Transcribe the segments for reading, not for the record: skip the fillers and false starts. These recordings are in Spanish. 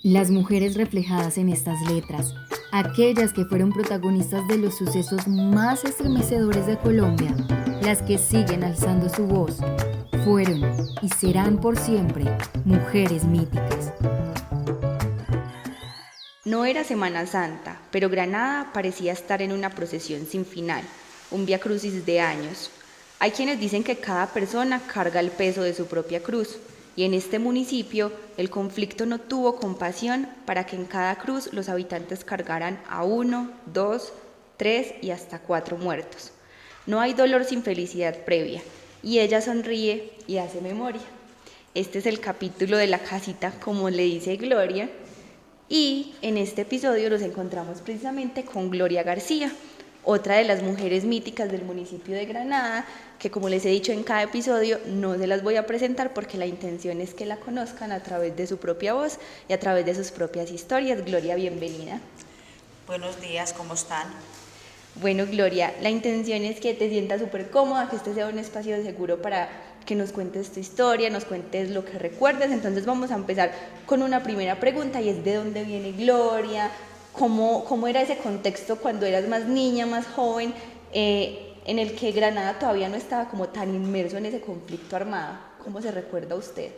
Las mujeres reflejadas en estas letras, aquellas que fueron protagonistas de los sucesos más estremecedores de Colombia, las que siguen alzando su voz, fueron y serán por siempre mujeres míticas. No era Semana Santa, pero Granada parecía estar en una procesión sin final, un viacrucis de años. Hay quienes dicen que cada persona carga el peso de su propia cruz, y en este municipio el conflicto no tuvo compasión para que en cada cruz los habitantes cargaran a 1, 2, 3 y hasta 4 muertos. No hay dolor sin felicidad previa, y ella sonríe y hace memoria. Este es el capítulo de la casita, como le dice Gloria, y en este episodio nos encontramos precisamente con Gloria García, otra de las mujeres míticas del municipio de Granada, que como les he dicho en cada episodio, no se las voy a presentar porque la intención es que la conozcan a través de su propia voz y a través de sus propias historias. Gloria, bienvenida. Buenos días, ¿cómo están? Bueno, Gloria, la intención es que te sientas súper cómoda, que este sea un espacio seguro para que nos cuentes tu historia, nos cuentes lo que recuerdes. Entonces vamos a empezar con una primera pregunta y es ¿de dónde viene Gloria? ¿Cómo era ese contexto cuando eras más niña, más joven, en el que Granada todavía no estaba como tan inmerso en ese conflicto armado? ¿Cómo se recuerda usted?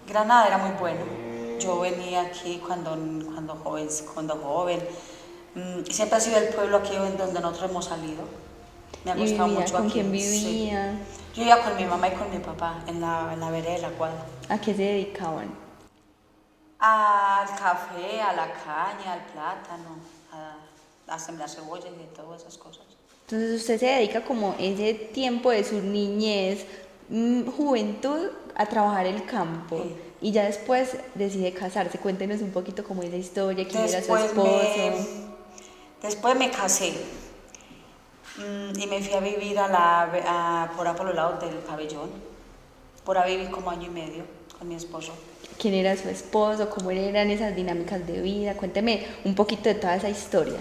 Granada era muy bueno. Yo venía aquí cuando joven. Siempre ha sido el pueblo aquí en donde nosotros hemos salido. Me ha gustado mucho ¿Con aquí. quién vivía? Sí. Yo vivía con mi mamá y con mi papá en la vereda de la cuadra. ¿A qué se dedicaban? Al café, a la caña, al plátano, a sembrar cebollas y de todas esas cosas. Entonces usted se dedica como ese tiempo de su niñez, juventud, a trabajar el campo. Sí. Y ya después decide casarse. Cuéntenos un poquito cómo es la historia, quién era su esposo. Después me casé y me fui a vivir por ahí por los lados del pabellón. Por ahí viví como año y medio con mi esposo. ¿Quién era su esposo? ¿Cómo eran esas dinámicas de vida? Cuénteme un poquito de toda esa historia.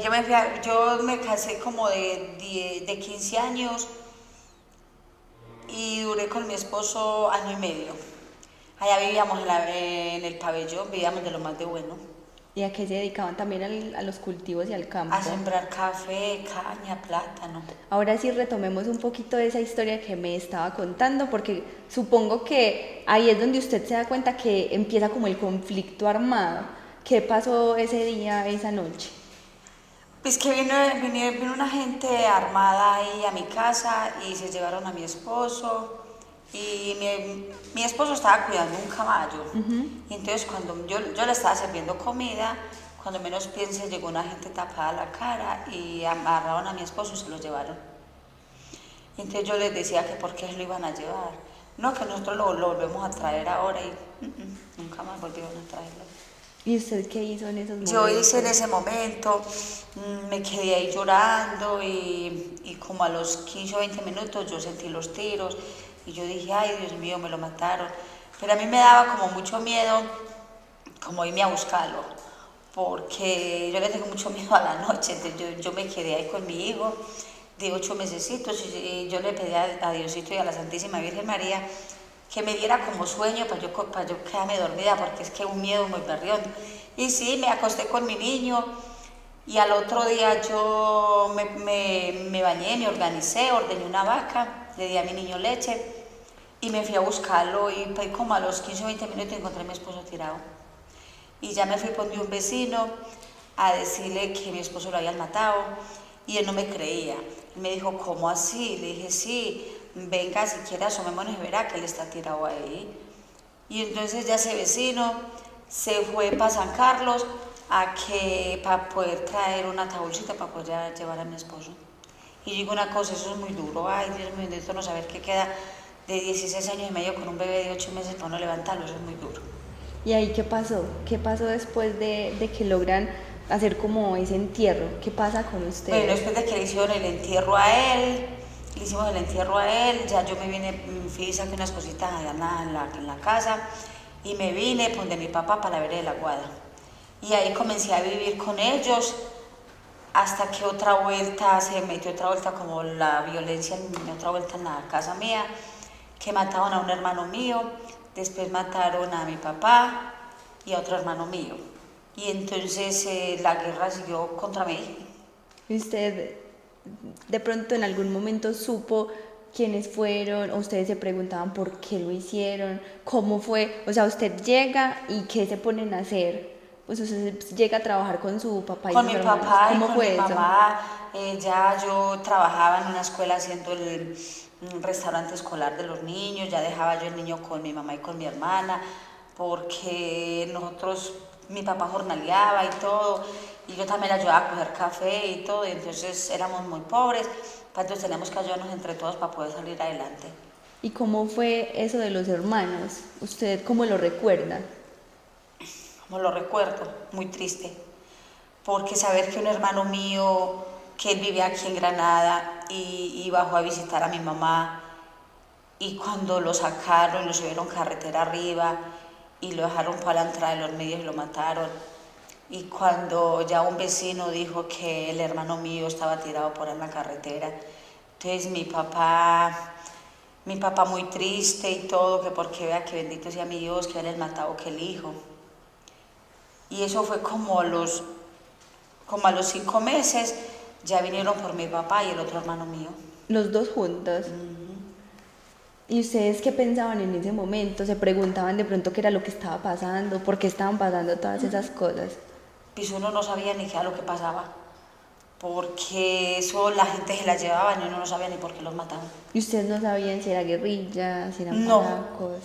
Yo me casé como de 15 años y duré con mi esposo año y medio. Allá vivíamos en el pabellón, vivíamos de lo más de bueno. ¿Y a qué se dedicaban? También a los cultivos y al campo. A sembrar café, caña, plátano. Ahora sí retomemos un poquito de esa historia que me estaba contando, porque supongo que ahí es donde usted se da cuenta que empieza como el conflicto armado. ¿Qué pasó ese día, esa noche? Pues que vino una gente armada ahí a mi casa y se llevaron a mi esposo. Y mi esposo estaba cuidando un caballo. Y entonces cuando yo le estaba sirviendo comida, cuando menos piense llegó una gente tapada la cara y amarraron a mi esposo y se lo llevaron. Y entonces yo les decía que por qué lo iban a llevar. No, que nosotros lo volvemos a traer ahora y nunca más volvieron a traerlo. ¿Y usted qué hizo en esos momentos? Yo hice en ese momento, me quedé ahí llorando y como a los 15 o 20 minutos yo sentí los tiros. Y yo dije, ay, Dios mío, me lo mataron. Pero a mí me daba como mucho miedo, como irme a buscarlo, porque yo le tengo mucho miedo a la noche. Entonces yo me quedé ahí con mi hijo de 8 mesecitos y yo le pedí a Diosito y a la Santísima Virgen María que me diera como sueño para yo quedarme dormida, porque es que un miedo muy berrión. Y sí, me acosté con mi niño y al otro día yo me bañé, me organicé, ordeñé una vaca, le di a mi niño leche y me fui a buscarlo y pues como a los 15 o 20 minutos encontré a mi esposo tirado. Y ya me fui por un vecino a decirle que mi esposo lo habían matado y él no me creía. Él me dijo, ¿cómo así? Le dije, sí, venga, si quiere asomémonos y verá que él está tirado ahí. Y entonces ya ese vecino se fue para San Carlos para poder traer una ataúdcita para poder llevar a mi esposo. Y digo una cosa, eso es muy duro, ay Dios mío, necesito no saber qué queda de 16 años y medio con un bebé de 8 meses para no levantarlo, eso es muy duro. ¿Y ahí qué pasó? ¿Qué pasó después de que logran hacer como ese entierro? ¿Qué pasa con ustedes? Bueno, después de que le hicieron el entierro a él, le hicimos el entierro a él, ya yo fui y saqué unas cositas allá en la casa y me vine donde mi papá para la vereda de la Guada. Y ahí comencé a vivir con ellos hasta que se metió otra vuelta como la violencia, otra vuelta en la casa mía. que mataban a un hermano mío, después mataron a mi papá y a otro hermano mío. Y entonces la guerra siguió contra mí. ¿Y usted de pronto en algún momento supo quiénes fueron, o ustedes se preguntaban por qué lo hicieron, cómo fue? O sea, usted llega y ¿qué se ponen a hacer? Pues usted llega a trabajar con su papá y Con sus mi hermanos. papá y ¿Cómo con fue mi eso? mamá, ya yo trabajaba en una escuela haciendo el restaurante escolar de los niños, ya dejaba yo el niño con mi mamá y con mi hermana, porque mi papá jornaleaba y todo, y yo también le ayudaba a coger café y todo, y entonces éramos muy pobres, entonces teníamos que ayudarnos entre todos para poder salir adelante. ¿Y cómo fue eso de los hermanos? ¿Usted cómo lo recuerda? Como lo recuerdo, muy triste, porque saber que un hermano mío, que él vivía aquí en Granada y bajó a visitar a mi mamá, y cuando lo sacaron, lo subieron carretera arriba y lo dejaron para la entrada de los medios y lo mataron. Y cuando ya un vecino dijo que el hermano mío estaba tirado por ahí en la carretera, entonces mi papá muy triste y todo, que porque vea que bendito sea mi Dios, que él es matado que el hijo. Y eso fue como a los 5 meses, ya vinieron por mi papá y el otro hermano mío. Los dos juntos. ¿Y ustedes qué pensaban en ese momento? ¿Se preguntaban de pronto qué era lo que estaba pasando? ¿Por qué estaban pasando todas esas cosas? Pues uno no sabía ni qué era lo que pasaba, porque eso la gente se la llevaba y uno no sabía ni por qué los mataban. ¿Y ustedes no sabían si era guerrilla, si eran No. paracos?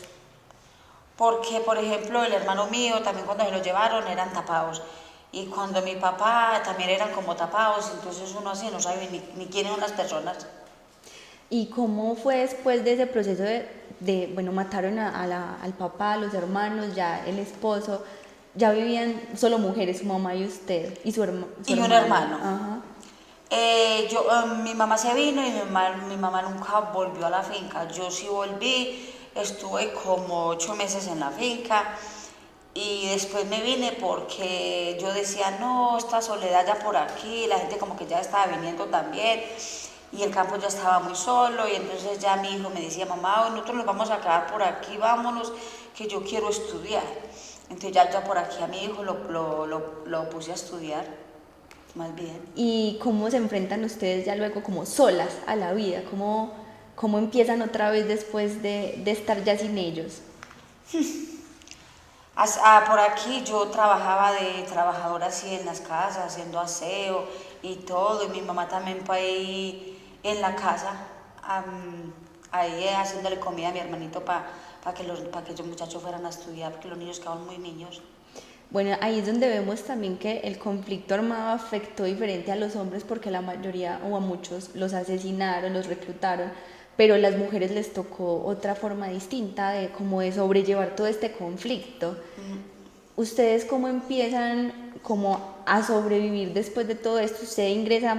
Porque, por ejemplo, el hermano mío, también cuando se lo llevaron eran tapados. Y cuando mi papá también eran como tapados, entonces uno así no sabe ni quiénes son las personas. ¿Y cómo fue después de ese proceso bueno, mataron al papá, a los hermanos, ya el esposo, ya vivían solo mujeres, su mamá y usted, y su hermano? Y un hermano. Ajá. Mi mamá se vino y mi mamá nunca volvió a la finca. Yo sí volví, estuve como 8 meses en la finca y después me vine porque yo decía, no, esta soledad ya por aquí, la gente como que ya estaba viniendo también y el campo ya estaba muy solo y entonces ya mi hijo me decía, mamá, nosotros nos vamos a quedar por aquí, vámonos, que yo quiero estudiar. Entonces ya por aquí a mi hijo lo puse a estudiar, más bien. ¿Y cómo se enfrentan ustedes ya luego como solas a la vida? ¿Cómo empiezan otra vez después de estar ya sin ellos? Por aquí yo trabajaba de trabajadora así en las casas, haciendo aseo y todo, y mi mamá también fue ahí en la casa, ahí haciéndole comida a mi hermanito para que los muchachos fueran a estudiar, porque los niños quedaban muy niños. Bueno, ahí es donde vemos también que el conflicto armado afectó diferente a los hombres porque la mayoría o a muchos los asesinaron, los reclutaron, pero a las mujeres les tocó otra forma distinta de como de sobrellevar todo este conflicto. ¿Ustedes cómo empiezan como a sobrevivir después de todo esto? ¿Usted ingresa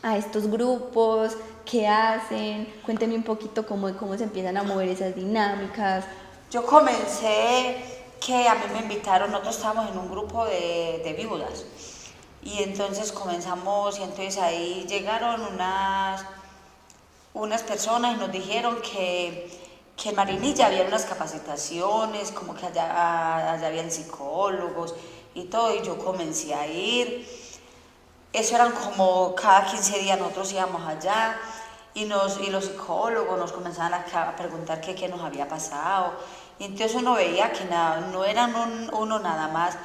a estos grupos? ¿Qué hacen? Cuénteme un poquito cómo se empiezan a mover esas dinámicas. Yo comencé que a mí me invitaron, nosotros estábamos en un grupo de viudas y entonces comenzamos y entonces ahí llegaron unas personas y nos dijeron que en Marinilla había unas capacitaciones, como que allá habían psicólogos y todo, y yo comencé a ir. Eso eran como cada 15 días nosotros íbamos allá y los psicólogos nos comenzaban a preguntar qué nos había pasado. Y entonces uno veía que no eran uno nada más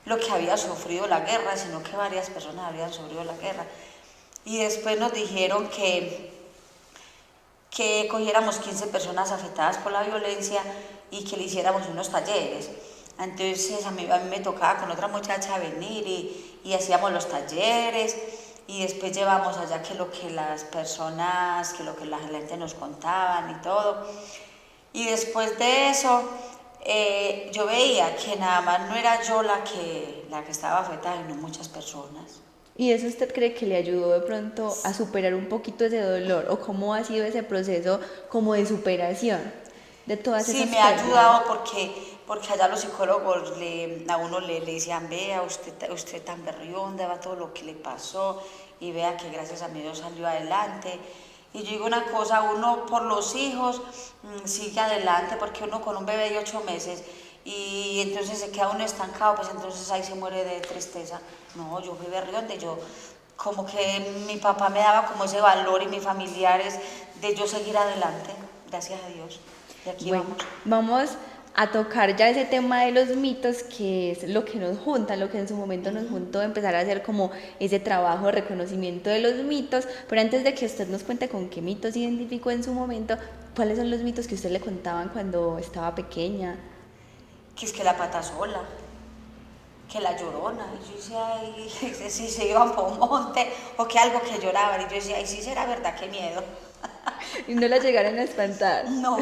lo que había sufrido la guerra, sino que varias personas habían sufrido la guerra. Y después nos dijeron que cogiéramos 15 personas afectadas por la violencia y que le hiciéramos unos talleres. Entonces a mí me tocaba con otra muchacha venir y hacíamos los talleres y después llevamos allá lo que las personas, lo que la gente nos contaban y todo. Y después de eso yo veía que nada más no era yo la que estaba afectada, sino muchas personas. ¿Y eso usted cree que le ayudó de pronto a superar un poquito ese dolor? ¿O cómo ha sido ese proceso como de superación de todas esas cosas? Sí, me ha ayudado porque allá los psicólogos a uno le decían, vea, usted tan berrionda, va todo lo que le pasó y vea que gracias a mi Dios salió adelante. Y yo digo una cosa, uno por los hijos sigue adelante, porque uno con un bebé de 8 meses y entonces se queda uno estancado, pues entonces ahí se muere de tristeza. No, yo fui berrionde, yo como que mi papá me daba como ese valor y mis familiares de yo seguir adelante, gracias a Dios. Y aquí Bueno, vamos. vamos a tocar ya ese tema de los mitos, que es lo que nos junta, lo que en su momento nos juntó, empezar a hacer como ese trabajo de reconocimiento de los mitos. Pero antes de que usted nos cuente con qué mitos se identificó en su momento, ¿cuáles son los mitos que usted le contaban cuando estaba pequeña? Que es que la pata sola, que la llorona, y yo decía, ay, si se iban por un monte, o que algo que lloraban, y yo decía, ay, sí será verdad, qué miedo. Y no la llegaron a espantar. No.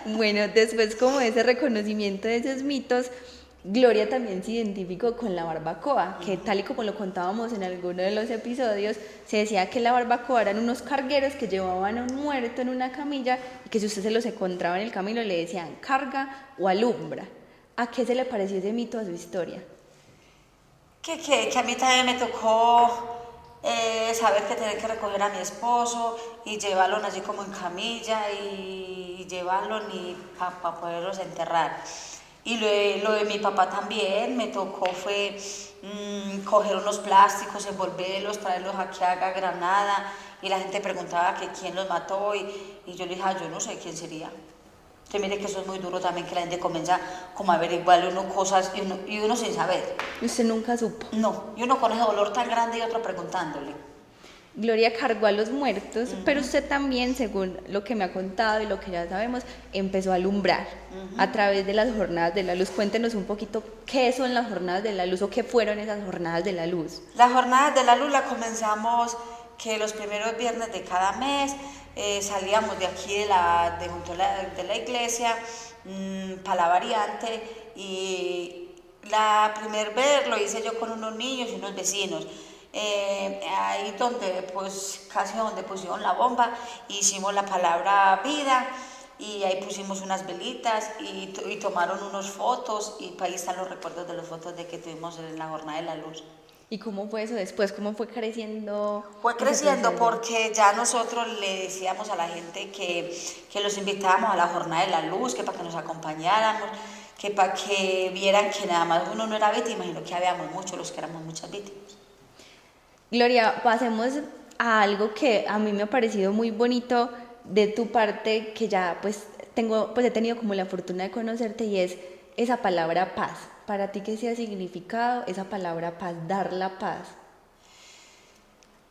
Bueno, después como ese reconocimiento de esos mitos, Gloria también se identificó con la barbacoa, que tal y como lo contábamos en alguno de los episodios, se decía que la barbacoa eran unos cargueros que llevaban a un muerto en una camilla y que si usted se los encontraba en el camino le decían carga o alumbra. ¿A qué se le pareció ese mito a su historia? Que a mí también me tocó saber que tenía que recoger a mi esposo y llevarlo así como en camilla y llevarlo para poderlos enterrar. Y lo de mi papá también me tocó fue coger unos plásticos, envolverlos, traerlos aquí a Granada y la gente preguntaba que quién los mató y yo le dije, yo no sé quién sería. Entonces mire que eso es muy duro también, que la gente comienza como a averiguarle uno cosas y uno sin saber. ¿Y usted nunca supo? No, y uno con ese dolor tan grande y otro preguntándole. Gloria cargó a los muertos, pero usted también, según lo que me ha contado y lo que ya sabemos, empezó a alumbrar a través de las jornadas de la luz. Cuéntenos un poquito qué son las jornadas de la luz o qué fueron esas jornadas de la luz. Las jornadas de la luz la comenzamos que los primeros viernes de cada mes salíamos de aquí de la iglesia para la variante y la primer vez lo hice yo con unos niños y unos vecinos. Ahí donde pues casi donde pusieron la bomba hicimos la palabra vida y ahí pusimos unas velitas y tomaron unos fotos y ahí están los recuerdos de las fotos de que tuvimos en la jornada de la luz. ¿Y cómo fue eso después? ¿Cómo fue creciendo? Fue creciendo porque ya nosotros le decíamos a la gente que los invitábamos a la jornada de la luz, que para que nos acompañáramos, que para que vieran que nada más uno no era víctima, sino que habíamos muchos los que éramos muchas víctimas. Gloria, pasemos a algo que a mí me ha parecido muy bonito de tu parte, que ya pues he tenido como la fortuna de conocerte, y es esa palabra paz. Para ti, ¿qué se ha significado esa palabra paz, dar la paz?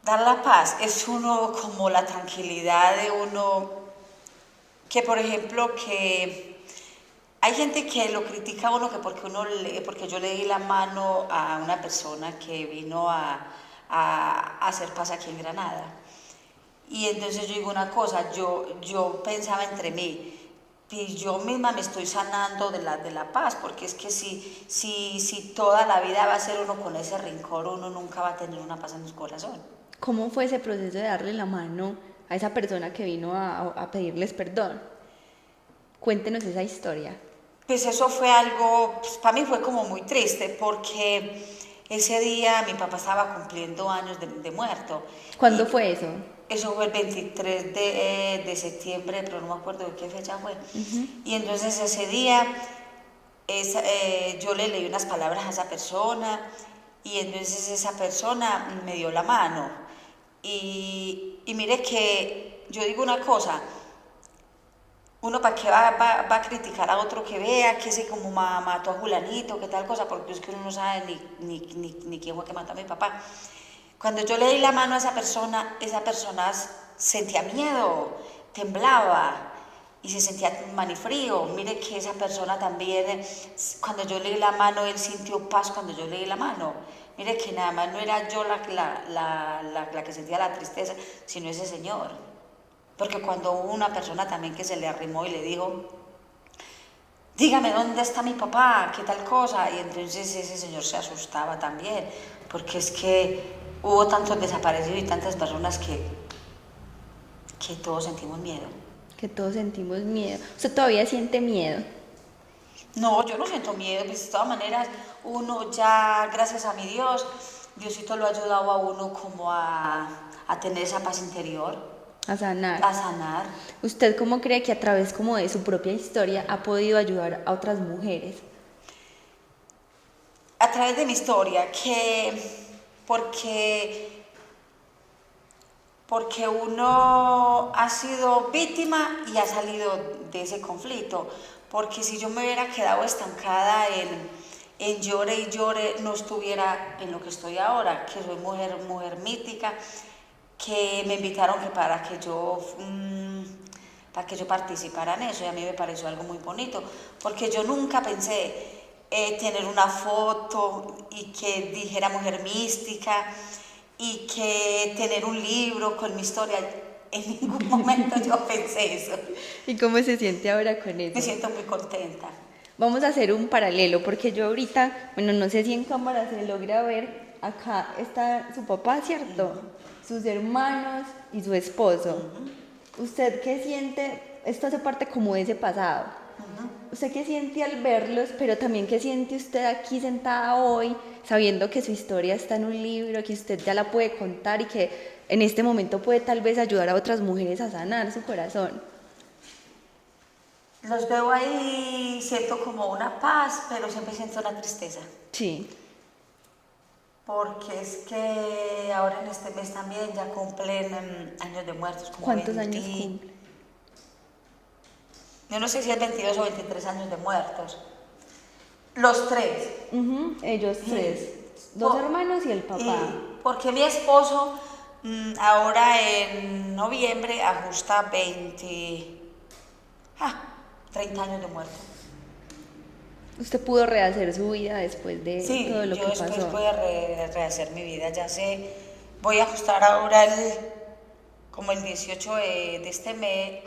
Dar la paz es uno como la tranquilidad de uno, que por ejemplo que hay gente que lo critica a uno que porque yo le di la mano a una persona que vino a hacer paz aquí en Granada. Y entonces yo digo una cosa, yo pensaba entre mí, y yo misma me estoy sanando de la paz, porque es que si toda la vida va a ser uno con ese rencor, uno nunca va a tener una paz en su corazón. ¿Cómo fue ese proceso de darle la mano a esa persona que vino a pedirles perdón? Cuéntenos esa historia. Pues eso fue algo, pues para mí fue como muy triste, porque ese día mi papá estaba cumpliendo años de muerto. ¿Cuándo fue eso? Eso fue el 23 de septiembre, pero no me acuerdo de qué fecha fue. Y entonces ese día yo le leí unas palabras a esa persona y entonces esa persona me dio la mano. Y mire que yo digo una cosa, uno para qué va a criticar a otro que vea que se como mató a Julanito, que tal cosa, porque es que uno no sabe ni quién fue que mató a mi papá. Cuando yo le di la mano a esa persona sentía miedo, temblaba y se sentía manifrío. Mire que esa persona también, cuando yo le di la mano, él sintió paz cuando yo le di la mano. Mire que nada más no era yo la que sentía la tristeza, sino ese señor. Porque cuando hubo una persona también que se le arrimó y le dijo, dígame, ¿dónde está mi papá? ¿Qué tal cosa? Y entonces ese señor se asustaba también, porque es que hubo tantos desaparecidos y tantas personas que todos sentimos miedo. Que todos sentimos miedo. ¿Usted todavía siente miedo? No, yo no siento miedo, pues de todas maneras uno ya, gracias a mi Dios, Diosito lo ha ayudado a uno como a tener esa paz interior. a sanar. a sanar. ¿Usted cómo cree que a través como de su propia historia ha podido ayudar a otras mujeres? A través de mi historia, porque uno ha sido víctima y ha salido de ese conflicto. Porque si yo me hubiera quedado estancada en llore y llore, no estuviera en lo que estoy ahora, que soy mujer mítica, que me invitaron para que yo participara en eso, y a mí me pareció algo muy bonito, porque yo nunca pensé tener una foto y que dijera mujer mística y que tener un libro con mi historia. En ningún momento yo pensé eso. ¿Y cómo se siente ahora con eso? Me siento muy contenta. Vamos a hacer un paralelo, porque yo ahorita, bueno, no sé si en cámara se logra ver, acá está su papá, ¿cierto? Sus hermanos y su esposo. ¿Usted qué siente? Esto hace parte como de ese pasado. ¿Usted qué siente al verlos, pero también qué siente usted aquí sentada hoy, sabiendo que su historia está en un libro, que usted ya la puede contar y que en este momento puede tal vez ayudar a otras mujeres a sanar su corazón? Los veo ahí, siento como una paz, pero siempre siento una tristeza. Sí. Porque es que ahora en este mes también ya cumplen años de muertos. Como ¿Cuántos 20, años cumple? yo no sé si es 22 o 23 años de muertos. Los tres. Ellos tres. Dos hermanos y el papá. Porque mi esposo ahora en noviembre ajusta 30 años de muerto. ¿Usted pudo rehacer su vida después de todo lo que pasó? Sí, yo después voy a rehacer mi vida, ya sé. Voy a ajustar ahora como el 18 de este mes,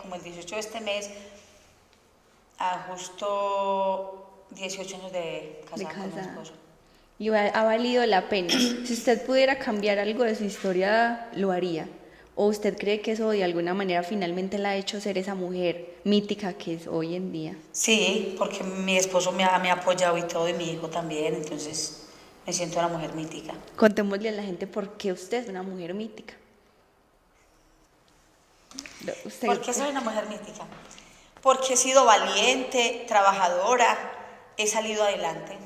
ajusto 18 años de casada con mi esposo. Y ha valido la pena. Si usted pudiera cambiar algo de su historia, ¿lo haría? ¿O usted cree que eso de alguna manera finalmente la ha hecho ser esa mujer mítica que es hoy en día? Sí, porque mi esposo me ha apoyado y todo, y mi hijo también, entonces me siento una mujer mítica. Contémosle a la gente por qué usted es una mujer mítica. ¿Por qué soy una mujer mítica? Porque he sido valiente, trabajadora, he salido adelante.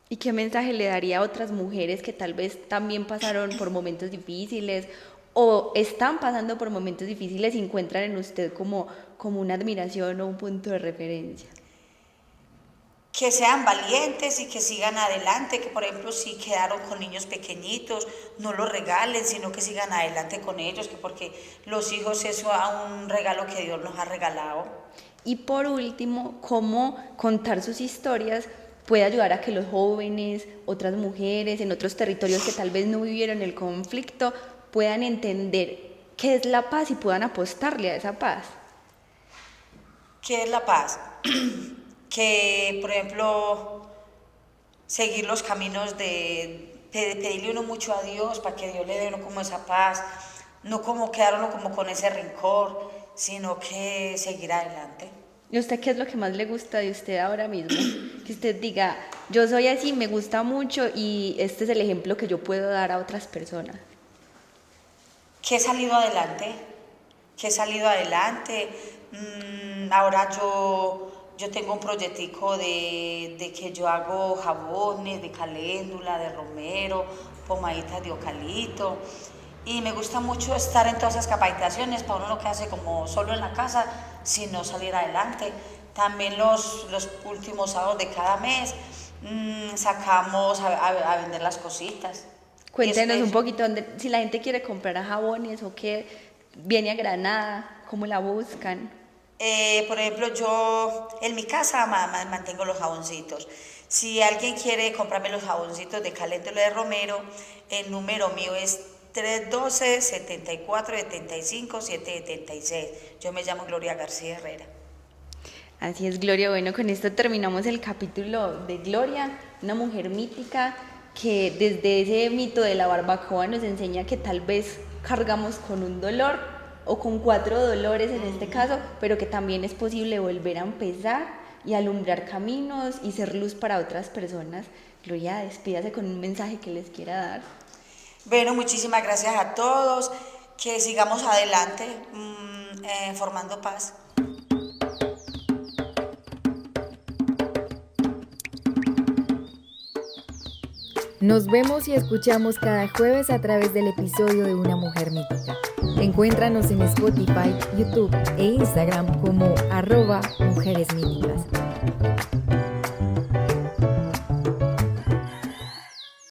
¿Y qué mensaje le daría a otras mujeres que tal vez también pasaron por momentos difíciles o están pasando por momentos difíciles y encuentran en usted como una admiración o un punto de referencia? Que sean valientes y que sigan adelante, que por ejemplo si quedaron con niños pequeñitos, no los regalen, sino que sigan adelante con ellos, que porque los hijos eso es un regalo que Dios nos ha regalado. Y por último, cómo contar sus historias puede ayudar a que los jóvenes, otras mujeres en otros territorios que tal vez no vivieron el conflicto, puedan entender qué es la paz y puedan apostarle a esa paz. ¿Qué es la paz? Que, por ejemplo, seguir los caminos de pedirle uno mucho a Dios para que Dios le dé uno como esa paz, no como quedar uno como con ese rencor, sino que seguir adelante. ¿Y a usted qué es lo que más le gusta de usted ahora mismo? Que usted diga, yo soy así, me gusta mucho y este es el ejemplo que yo puedo dar a otras personas. Que he salido adelante, ahora yo tengo un proyectico de que yo hago jabones de caléndula, de romero, pomaditas de eucalipto, y me gusta mucho estar en todas esas capacitaciones para uno no quedarse como solo en la casa, sino salir adelante. También los últimos sábados de cada mes sacamos a vender las cositas. Cuéntenos un poquito, si la gente quiere comprar jabones o qué, viene a Granada, ¿cómo la buscan? Por ejemplo, yo en mi casa mantengo los jaboncitos. Si alguien quiere comprarme los jaboncitos de caléndula de romero, el número mío es 312-74-75-776. Yo me llamo Gloria García Herrera. Así es, Gloria. Bueno, con esto terminamos el capítulo de Gloria, una mujer mítica que desde ese mito de la barbacoa nos enseña que tal vez cargamos con un dolor o con 4 dolores en este caso, pero que también es posible volver a empezar y alumbrar caminos y ser luz para otras personas. Gloria, despídase con un mensaje que les quiera dar. Bueno, muchísimas gracias a todos. que sigamos adelante formando paz. Nos vemos y escuchamos cada jueves a través del episodio de Una Mujer Mítica. Encuéntranos en Spotify, YouTube e Instagram como @mujeresmíticas.